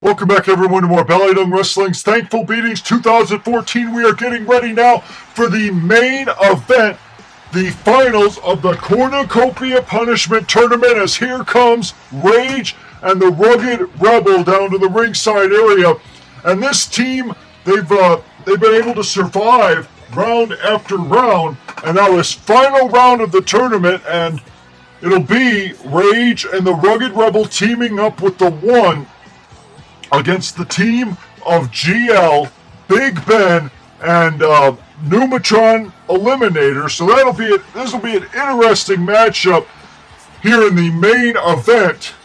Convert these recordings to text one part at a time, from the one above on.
Welcome back, everyone, to more BallyDung Wrestling's Thankful Beatings 2014. We are getting ready now for the main event, the finals of the Cornucopia Punishment Tournament, as here comes Rage and the Rugged Rebel down to the ringside area. And this team, they've been able to survive round after round, and now this final round of the tournament, and it'll be Rage and the Rugged Rebel teaming up with the One against the team of GL, Big Ben, and Pneumatron Eliminator. So this will be an interesting matchup here in the main event.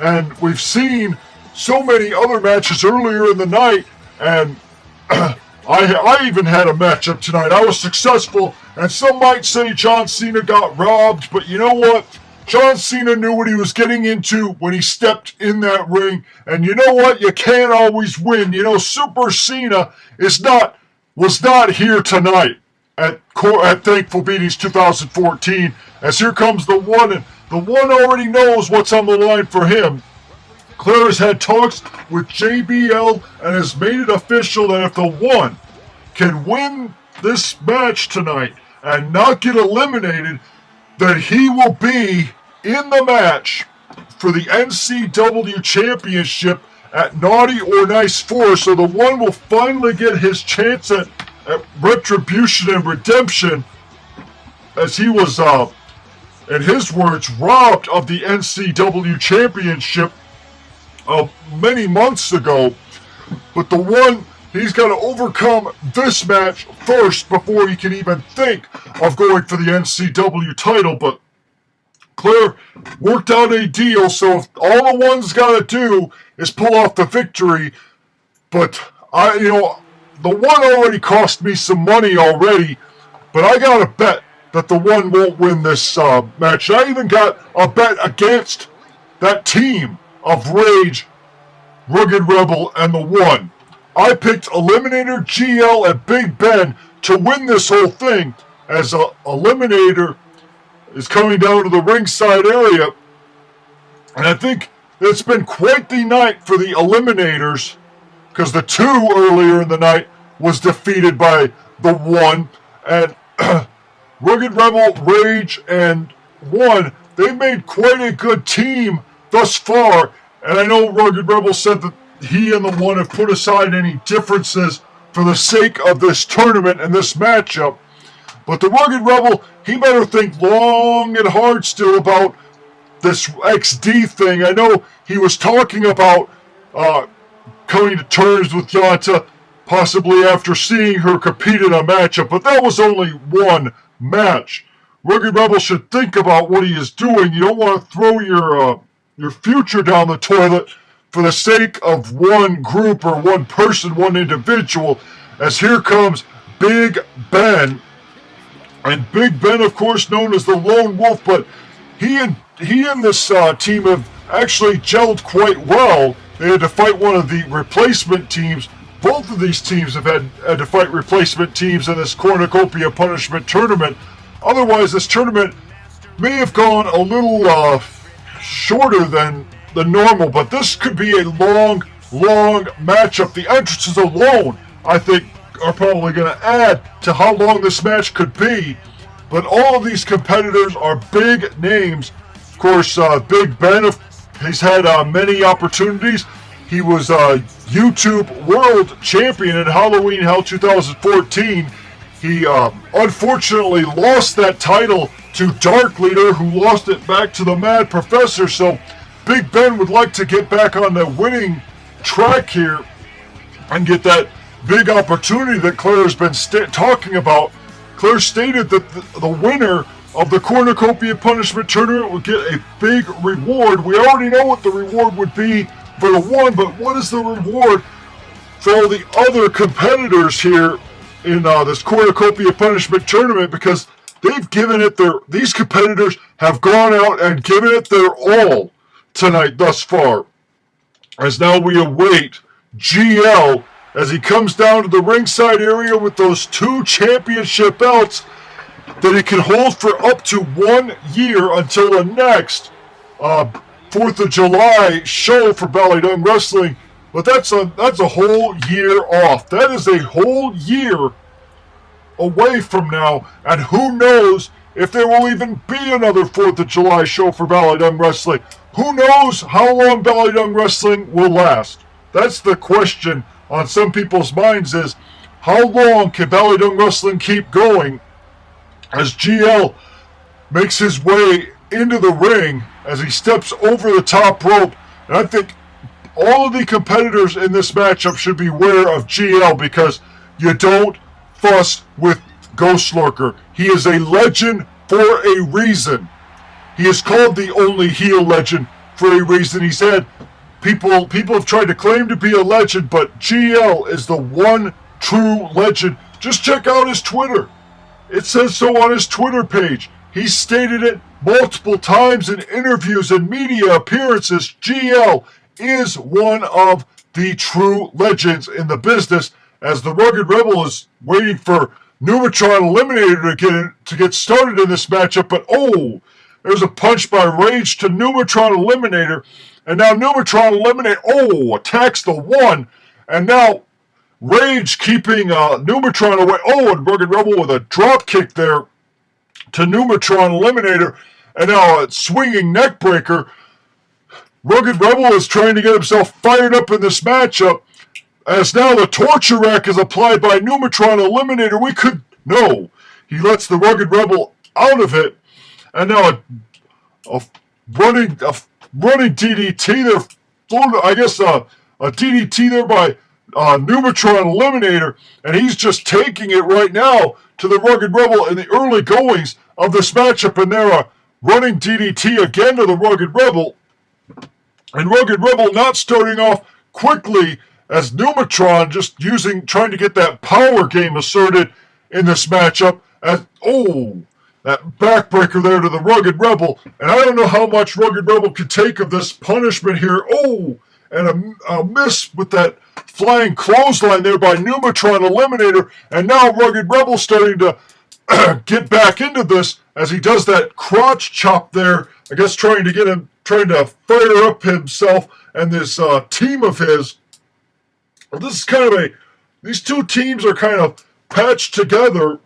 And we've seen so many other matches earlier in the night, and I even had a matchup tonight. I was successful, and some might say John Cena got robbed, but you know what? John Cena knew what he was getting into when he stepped in that ring. And you know what? You can't always win. You know, Super Cena was not here tonight at Thankful Beatings 2014. As here comes the One, and the One already knows what's on the line for him. Claire has had talks with JBL and has made it official that if the One can win this match tonight and not get eliminated, that he will be in the match for the NCW Championship at Naughty or Nice 4. So the One will finally get his chance at retribution and redemption, as he was, in his words, robbed of the NCW Championship many months ago. But the One, he's got to overcome this match first before he can even think of going for the NCW title. But Claire worked out a deal, so if all the One's got to do is pull off the victory. But the One already cost me some money already, but I got a bet that the One won't win this match. I even got a bet against that team of Rage, Rugged Rebel, and the One. I picked Eliminator, GL, and Big Ben to win this whole thing, as Eliminator is coming down to the ringside area. And I think it's been quite the night for the Eliminators, because the two earlier in the night was defeated by the One. And Rugged Rebel, Rage, and One, they've made quite a good team thus far. And I know Rugged Rebel said that he and the One have put aside any differences for the sake of this tournament and this matchup. But the Rugged Rebel, he better think long and hard still about this XD thing. I know he was talking about coming to terms with Yanta, possibly after seeing her compete in a matchup, but that was only one match. Rugged Rebel should think about what he is doing. You don't want to throw your future down the toilet for the sake of one group or one person, one individual, as here comes Big Ben. And Big Ben, of course, known as the Lone Wolf, but he and this team have actually gelled quite well. They had to fight one of the replacement teams. Both of these teams have had to fight replacement teams in this Cornucopia Punishment Tournament. Otherwise, this tournament may have gone a little shorter than the normal, but this could be a long matchup. The entrances alone, I think, are probably going to add to how long this match could be. But all of these competitors are big names. Of course, Big Ben, he's had many opportunities. He was YouTube World Champion in Halloween Hell 2014. He unfortunately lost that title to Dark Leader, who lost it back to the Mad Professor. So Big Ben would like to get back on the winning track here and get that big opportunity that Claire has been talking about. Claire stated that the winner of the Cornucopia Punishment Tournament would get a big reward. We already know what the reward would be for the One, but what is the reward for all the other competitors here in this Cornucopia Punishment Tournament? Because they've given it these competitors have gone out and given it their all tonight thus far. As now we await GL as he comes down to the ringside area with those two championship belts that he can hold for up to 1 year until the next 4th of July show for BallyDung Wrestling, But that's a whole year off. That is a whole year away from now, and who knows if there will even be another 4th of July show for BallyDung Wrestling. Who knows how long BallyDung Wrestling will last? That's the question on some people's minds, is how long can BallyDung Wrestling keep going as GL makes his way into the ring, as he steps over the top rope. And I think all of the competitors in this matchup should be aware of GL, because you don't fuss with Ghost Lurker. He is a legend for a reason. He is called the only heel legend for a reason. He's had people have tried to claim to be a legend, but GL is the one true legend. Just check out his Twitter. It says so on his Twitter page. He's stated it multiple times in interviews and media appearances. GL is one of the true legends in the business, as the Rugged Rebel is waiting for Pneumatron Eliminator to get started in this matchup. But there's a punch by Rage to Pneumatron Eliminator, and now Pneumatron Eliminator attacks the one, and now Rage keeping Pneumatron away. And Rugged Rebel with a drop kick there to Pneumatron Eliminator, and now a swinging neck breaker. Rugged Rebel is trying to get himself fired up in this matchup, as now the torture rack is applied by Pneumatron Eliminator. He lets the Rugged Rebel out of it, and now a running DDT there, I guess a DDT there by Pneumatron Eliminator, and he's just taking it right now to the Rugged Rebel in the early goings of this matchup, and there a running DDT again to the Rugged Rebel, and Rugged Rebel not starting off quickly, as Pneumatron just trying to get that power game asserted in this matchup, as that backbreaker there to the Rugged Rebel, and I don't know how much Rugged Rebel could take of this punishment here. And a miss with that flying clothesline there by Pneumatron Eliminator, and now Rugged Rebel starting to get back into this as he does that crotch chop there, I guess trying to fire up himself and this team of his. This is these two teams are kind of patched together,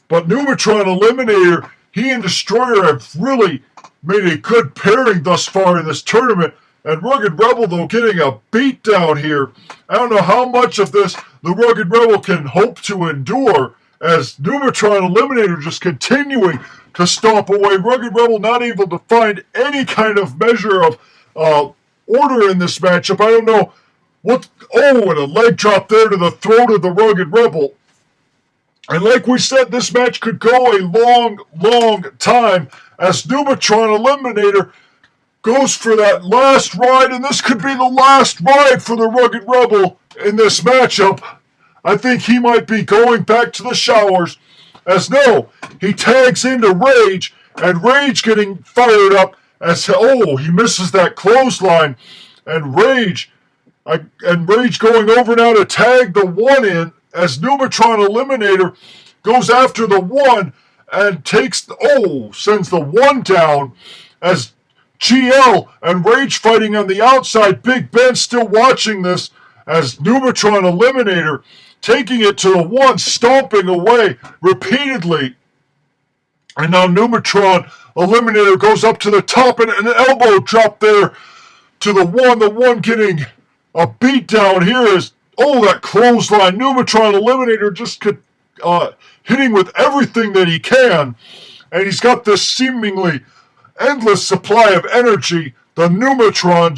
but Pneumatron Eliminator, he and Destroyer have really made a good pairing thus far in this tournament. And Rugged Rebel, though, getting a beat down here. I don't know how much of this the Rugged Rebel can hope to endure, as Pneumatron Eliminator just continuing to stomp away. Rugged Rebel not able to find any kind of measure of order in this matchup. I don't know and a leg drop there to the throat of the Rugged Rebel. And like we said, this match could go a long, long time, as Pneumatron Eliminator goes for that last ride, and this could be the last ride for the Rugged Rebel in this matchup. I think he might be going back to the showers, as he tags into Rage, and Rage getting fired up as he misses that clothesline, and Rage going over now to tag the one in, as Pneumatron Eliminator goes after the one and sends the one down, as GL and Rage fighting on the outside. Big Ben still watching this, as Pneumatron Eliminator taking it to the one, stomping away repeatedly. And now Pneumatron Eliminator goes up to the top, and an elbow drop there to the one getting a beat down here is, that clothesline. Pneumatron Eliminator just hitting with everything that he can, and he's got this seemingly endless supply of energy. The Pneumatron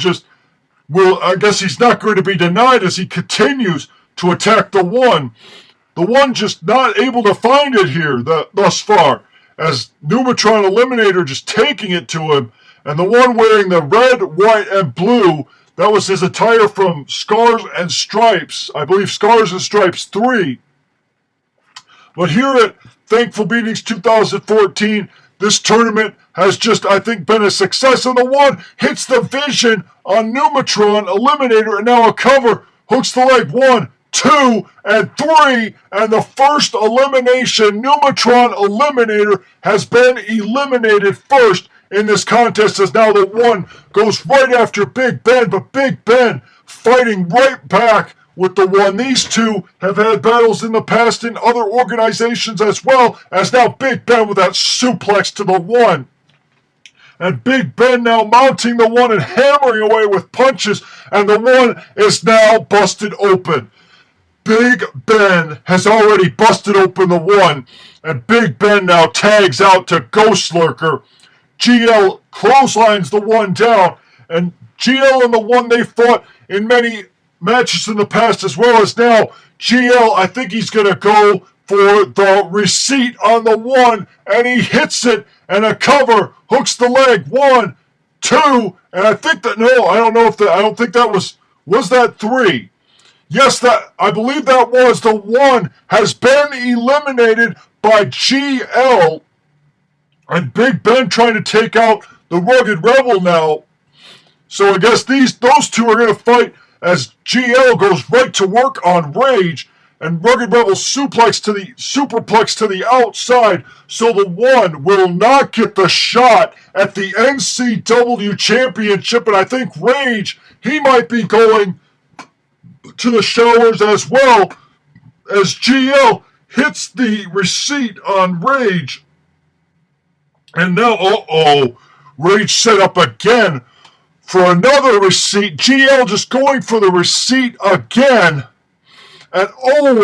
he's not going to be denied as he continues to attack the one. The one just not able to find it here thus far, as Pneumatron Eliminator just taking it to him, and the one wearing the red, white, and blue, that was his attire from Scars and Stripes, I believe Scars and Stripes 3. But here at ThankFul Beatings 2014, this tournament has just, I think, been a success. And the one hits the vision on Pneumatron Eliminator, and now a cover, hooks the leg, 1, 2, and 3, and the first elimination. Pneumatron Eliminator has been eliminated first in this contest, as now the one goes right after Big Ben, but Big Ben fighting right back with the one. These two have had battles in the past in other organizations as well, as now Big Ben with that suplex to the one. And Big Ben now mounting the one and hammering away with punches, and the one is now busted open. Big Ben has already busted open the one, and Big Ben now tags out to Ghost Lurker. GL clotheslines the one down, and GL and the one, they fought in many matches in the past, as well as now GL, I think he's going to go for the receipt on the one, and he hits it, and a cover, hooks the leg, 1, 2, and I think that, no, I don't think that was that 3? Yes, I believe that was the one has been eliminated by GL, and Big Ben trying to take out the Rugged Rebel now. So I guess those two are going to fight as GL goes right to work on Rage, and Rugged Rebel superplex to the outside, so the one will not get the shot at the NCW Championship, and I think Rage, he might be going to the showers as well, as GL hits the receipt on Rage. And now, Rage set up again for another receipt. GL just going for the receipt again. And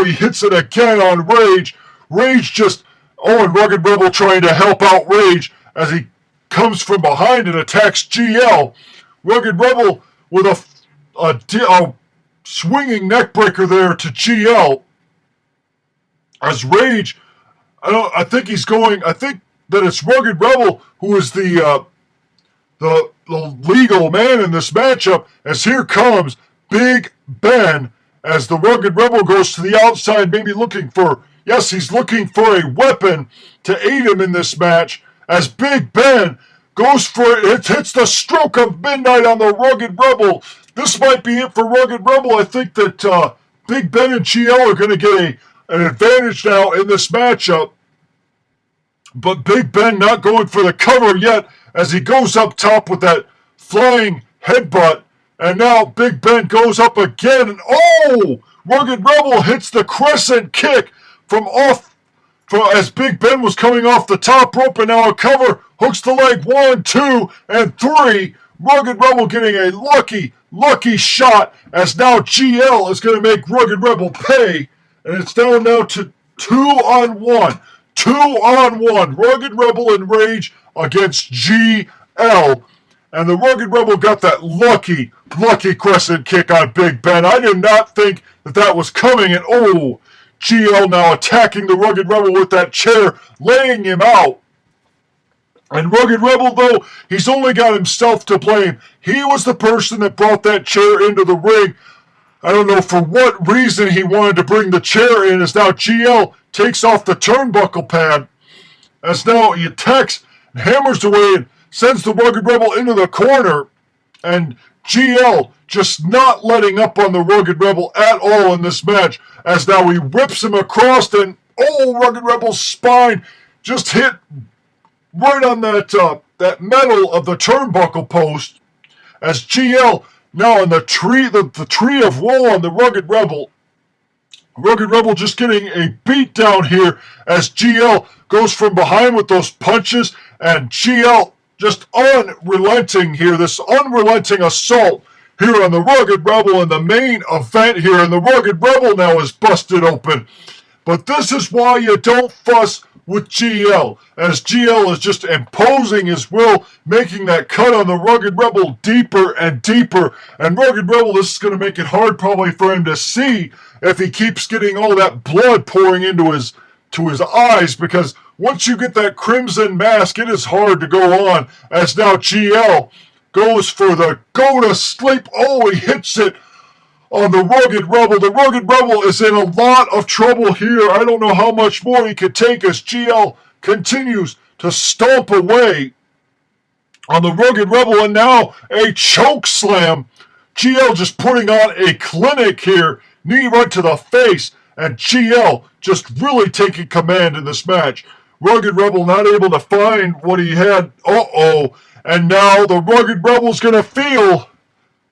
he hits it again on Rage. Rage just, and Rugged Rebel trying to help out Rage as he comes from behind and attacks GL. Rugged Rebel with a swinging neckbreaker there to GL. As Rage, I think that it's Rugged Rebel who is the legal man in this matchup, as here comes Big Ben, as the Rugged Rebel goes to the outside, maybe he's looking for a weapon to aid him in this match, as Big Ben goes for it. It hits the stroke of midnight on the Rugged Rebel. This might be it for Rugged Rebel. I think that Big Ben and GL are going to get an advantage now in this matchup. But Big Ben not going for the cover yet, as he goes up top with that flying headbutt. And now Big Ben goes up again, and Rugged Rebel hits the crescent kick as Big Ben was coming off the top rope, and now a cover, hooks the leg, 1, 2, and 3. Rugged Rebel getting a lucky shot, as now GL is going to make Rugged Rebel pay, and it's down now to 2-on-1. 2-on-1. Rugged Rebel and Rage against GL. And the Rugged Rebel got that lucky crescent kick on Big Ben. I did not think that was coming. And GL now attacking the Rugged Rebel with that chair, laying him out. And Rugged Rebel, though, he's only got himself to blame. He was the person that brought that chair into the ring. I don't know for what reason he wanted to bring the chair in, as now GL takes off the turnbuckle pad, as now he attacks and hammers away and sends the Rugged Rebel into the corner, and GL just not letting up on the Rugged Rebel at all in this match, as now he rips him across, and Rugged Rebel's spine just hit right on that metal of the turnbuckle post, as GL now in the tree of woe on the Rugged Rebel. Rugged Rebel just getting a beat down here, as GL goes from behind with those punches, and GL just unrelenting here, this unrelenting assault here on the Rugged Rebel in the main event here, and the Rugged Rebel now is busted open. But this is why you don't fuss with GL, as GL is just imposing his will, making that cut on the Rugged Rebel deeper and deeper, and Rugged Rebel, this is going to make it hard probably for him to see if he keeps getting all that blood pouring into his eyes, because once you get that crimson mask, it is hard to go on, as now GL goes for the go to sleep. He hits it on the Rugged Rebel. The Rugged Rebel is in a lot of trouble here. I don't know how much more he could take, as GL continues to stomp away on the Rugged Rebel, and now a choke slam. GL just putting on a clinic here, knee right to the face, and GL just really taking command in this match. Rugged Rebel not able to find what he had. And now the Rugged Rebel's going to feel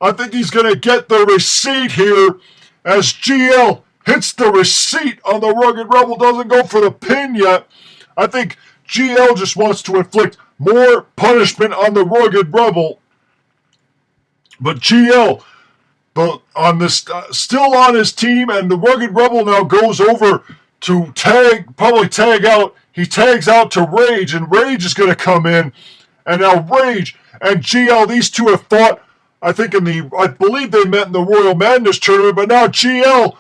I think he's going to get the receipt here as GL hits the receipt on the Rugged Rebel. Doesn't go for the pin yet. I think GL just wants to inflict more punishment on the Rugged Rebel. But GL on this still on his team, and the Rugged Rebel now goes over to probably tag out. He tags out to Rage, and Rage is going to come in. And now Rage and GL, these two have fought, I believe they met in the Royal Madness tournament, but now GL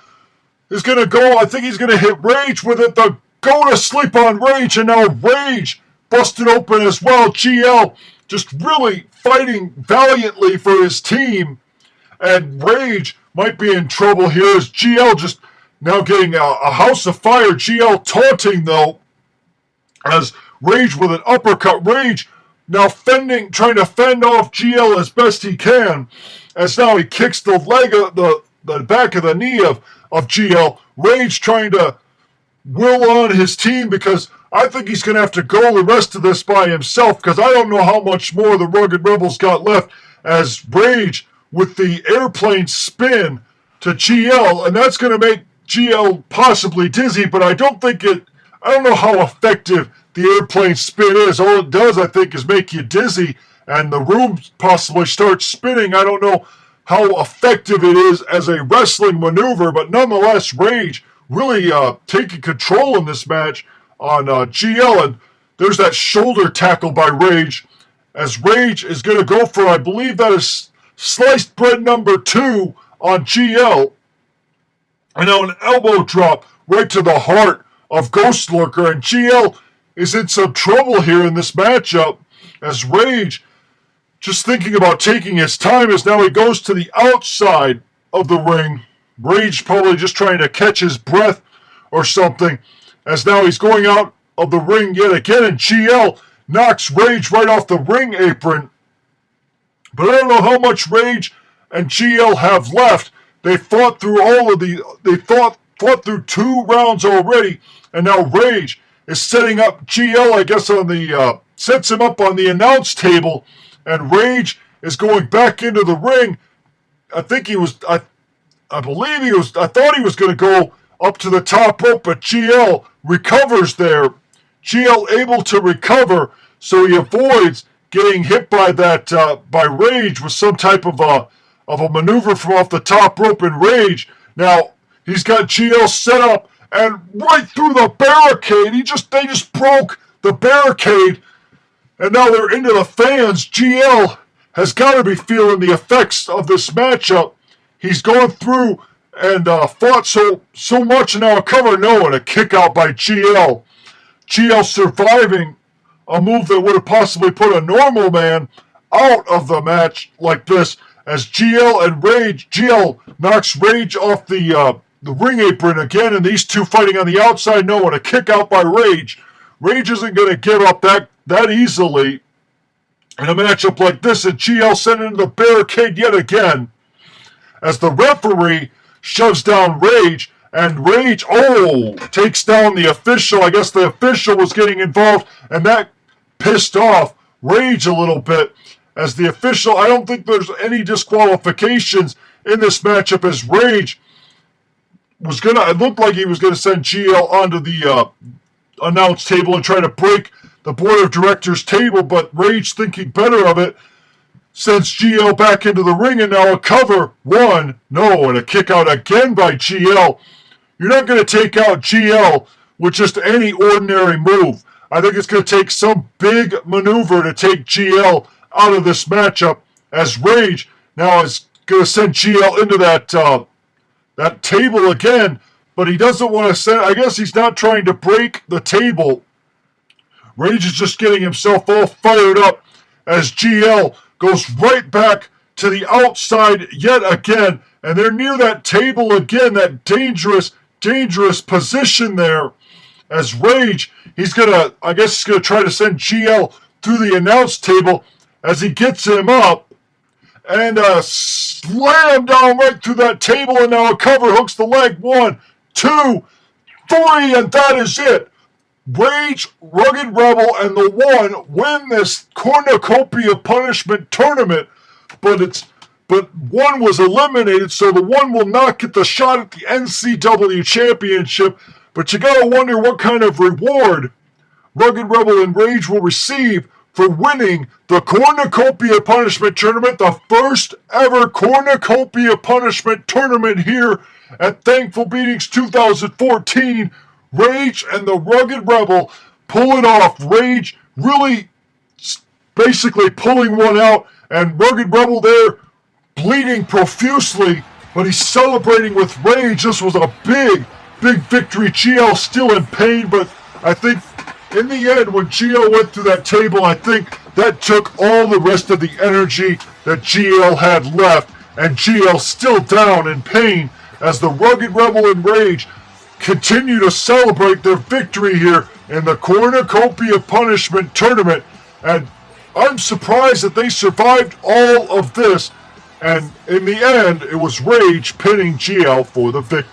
is going to go, I think he's going to hit Rage with it. The go to sleep on Rage, and now Rage busted open as well. GL just really fighting valiantly for his team, and Rage might be in trouble here as GL just now getting a house of fire. GL taunting, though, as Rage with an uppercut. Rage now trying to fend off GL as best he can, as now he kicks the leg of the back of the knee of GL. Rage trying to will on his team, because I think he's going to have to go the rest of this by himself, because I don't know how much more the Rugged Rebels got left, as Rage with the airplane spin to GL, and that's going to make GL possibly dizzy, but I don't know how effective the airplane spin is. All it does, I think, is make you dizzy, and the room possibly starts spinning. I don't know how effective it is as a wrestling maneuver, but nonetheless, Rage really taking control in this match on GL, and there's that shoulder tackle by Rage, as Rage is going to go for, I believe that is sliced bread number 2 on GL, and now an elbow drop right to the heart of Ghost Lurker, and GL is in some trouble here in this matchup, as Rage, just thinking about taking his time, as now he goes to the outside of the ring. Rage probably just trying to catch his breath or something, as now he's going out of the ring yet again, and GL knocks Rage right off the ring apron. But I don't know how much Rage and GL have left. They fought through fought through 2 rounds already, and now Rage is setting up GL, I guess, sets him up on the announce table, and Rage is going back into the ring. I thought he was going to go up to the top rope, but GL recovers there. GL able to recover, so he avoids getting hit by by Rage with some type of a maneuver from off the top rope. And Rage, now he's got GL set up, and right through the barricade, they just broke the barricade, and now they're into the fans. GL has got to be feeling the effects of this matchup. He's going through and fought so much, and now a cover, no, and a kick out by GL. GL surviving a move that would have possibly put a normal man out of the match like this, as GL knocks Rage off the ring apron again, and these two fighting on the outside, no, and a kick out by Rage. Rage isn't going to give up that easily in a matchup like this, and GL sent into the barricade yet again, as the referee shoves down Rage, and Rage, takes down the official. I guess the official was getting involved, and that pissed off Rage a little bit, as the official, I don't think there's any disqualifications in this matchup, as Rage it looked like he was going to send GL onto the announce table and try to break the board of directors table, but Rage, thinking better of it, sends GL back into the ring, and now a cover, 1, no, and a kick out again by GL. You're not going to take out GL with just any ordinary move. I think it's going to take some big maneuver to take GL out of this matchup, as Rage now is going to send GL into that table again, but he doesn't want to send, I guess he's not trying to break the table. Rage is just getting himself all fired up, as GL goes right back to the outside yet again, and they're near that table again, that dangerous position there, as Rage, he's going to try to send GL through the announce table, as he gets him up, and slam down right through that table, and now a cover, hooks the leg, 1, 2, 3, and that is it. Rage, Rugged Rebel, and the One win this Cornucopia Punishment Tournament, but it's but one was eliminated, so the one will not get the shot at the NCW Championship. But you gotta wonder what kind of reward Rugged Rebel and Rage will receive for winning the Cornucopia Punishment Tournament, the first ever Cornucopia Punishment Tournament here at Thankful Beatings 2014. Rage and the Rugged Rebel pull it off. Rage really basically pulling one out, and Rugged Rebel there bleeding profusely, but he's celebrating with Rage. This was a big victory. GL still in pain, but I think in the end, when GL went through that table, I think that took all the rest of the energy that GL had left, and GL still down in pain as the Rugged Rebel and Rage continue to celebrate their victory here in the Cornucopia Punishment Tournament. And I'm surprised that they survived all of this. And in the end, it was Rage pinning GL for the victory.